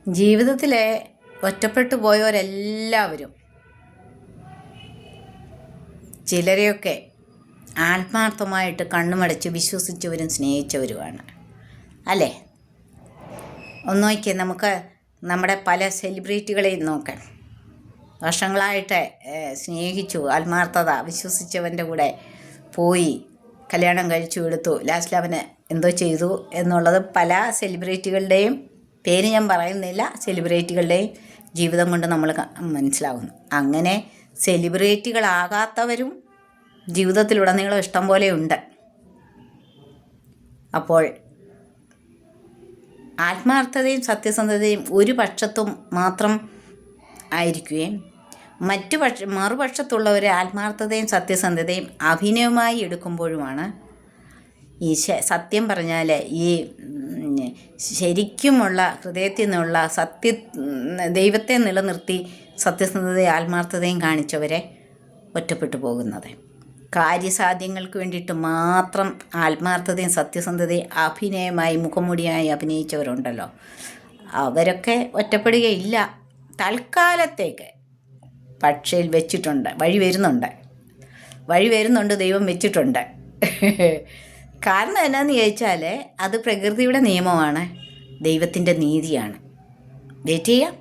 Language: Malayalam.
ജീവിതത്തിലെ ഒറ്റപ്പെട്ടു പോയവരെല്ലാവരും ചിലരെയൊക്കെ ആത്മാർത്ഥമായിട്ട് കണ്ണുമടച്ച് വിശ്വസിച്ചവരും സ്നേഹിച്ചവരുമാണ് അല്ലേ? ഒന്ന് നോക്കിയേ, നമുക്ക് നമ്മുടെ പല സെലിബ്രിറ്റികളെയും നോക്കാം. വർഷങ്ങളായിട്ട് സ്നേഹിച്ചു, ആത്മാർത്ഥത വിശ്വസിച്ചവൻ്റെ കൂടെ പോയി കല്യാണം കഴിച്ചു എടുത്തു, ലാസ്റ്റിൽ അവന് എന്തോ ചെയ്തു എന്നുള്ളത് പല സെലിബ്രിറ്റികളുടെയും പേര് ഞാൻ പറയുന്നില്ല, സെലിബ്രിറ്റികളുടെയും ജീവിതം കൊണ്ട് നമ്മൾ മനസ്സിലാകുന്നു. അങ്ങനെ സെലിബ്രിറ്റികളാകാത്തവരും ജീവിതത്തിലുടനീളം ഇഷ്ടം പോലെ ഉണ്ട്. അപ്പോൾ ആത്മാർത്ഥതയും സത്യസന്ധതയും ഒരു പക്ഷത്തും മാത്രം ആയിരിക്കുകയും മറുപക്ഷത്തുള്ളവരെ ആത്മാർത്ഥതയും സത്യസന്ധതയും അഭിനയമായി എടുക്കുമ്പോഴുമാണ് ഈ സത്യം പറഞ്ഞാൽ ഈ ശരിക്കുമുള്ള ഹൃദയത്തിൽ നിന്നുള്ള ദൈവത്തെ നിലനിർത്തി സത്യസന്ധതയും ആത്മാർത്ഥതയും കാണിച്ചവരെ ഒറ്റപ്പെട്ടു പോകുന്നത്. കാര്യസാധ്യങ്ങൾക്ക് വേണ്ടിയിട്ട് മാത്രം ആത്മാർത്ഥതയും സത്യസന്ധതയും അഭിനയമായി മുഖംമൂടിയായി അഭിനയിച്ചവരുണ്ടല്ലോ, അവരൊക്കെ ഒറ്റപ്പെടുകയില്ല. തൽക്കാലത്തേക്ക് പക്ഷേ വെച്ചിട്ടുണ്ട്, വഴി വരുന്നുണ്ട്, ദൈവം വെച്ചിട്ടുണ്ട്. കാരണം എന്നാന്ന് ചോദിച്ചാൽ അത് പ്രകൃതിയുടെ നിയമമാണ്, ദൈവത്തിൻ്റെ നീതിയാണ്. വെയിറ്റ് ചെയ്യാം.